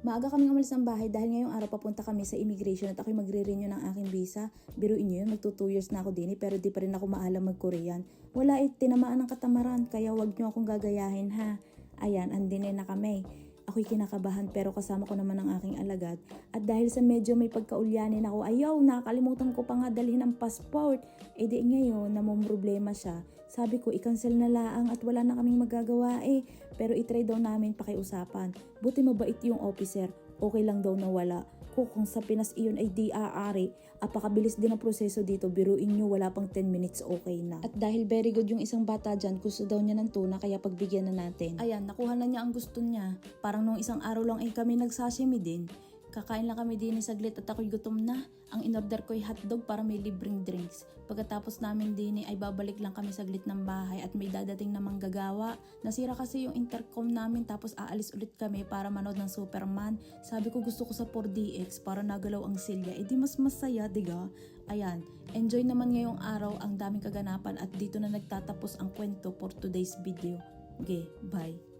Maaga kaming umalis ng bahay dahil ngayong araw papunta kami sa immigration at ako'y magre-renew ng aking visa. Biruin nyo yun, magto 2 years na ako din pero di pa rin ako maalam mag-Korean. Wala tinamaan ng katamaran kaya wag nyo akong gagayahin ha. Ayan, andin na kami. Ako'y kinakabahan pero kasama ko naman ang aking alagad. At dahil sa medyo may pagkaulyanin ako, ayaw, nakakalimutan ko pa nga dalhin ang passport. E di ngayon, namumroblema siya. Sabi ko, i-cancel na laang at wala na kaming magagawa eh. Pero itry daw namin pakiusapan. Buti mabait yung officer, okay lang daw na wala. Kung sa Pinas iyon ay di aari, apakabilis din ang proseso dito, biruin nyo wala pang 10 minutes okay na. At dahil very good yung isang bata dyan, gusto daw niya ng tuna kaya pagbigyan na natin. Ayan, nakuha na niya ang gusto niya. Parang nung isang araw lang ay kami nagsashimi din. Kakain lang kami din saglit at ako'y gutom na. Ang inorder ko ay hotdog para may libreng drinks. Pagkatapos namin din ay babalik lang kami saglit ng bahay at may dadating na manggagawa. Nasira kasi yung intercom namin tapos aalis ulit kami para manood ng Superman. Sabi ko gusto ko sa 4DX para nagalaw ang silya. E di mas masaya, diga? Ayan, enjoy naman ngayong araw, ang daming kaganapan at dito na nagtatapos ang kwento for today's video. Okay, bye.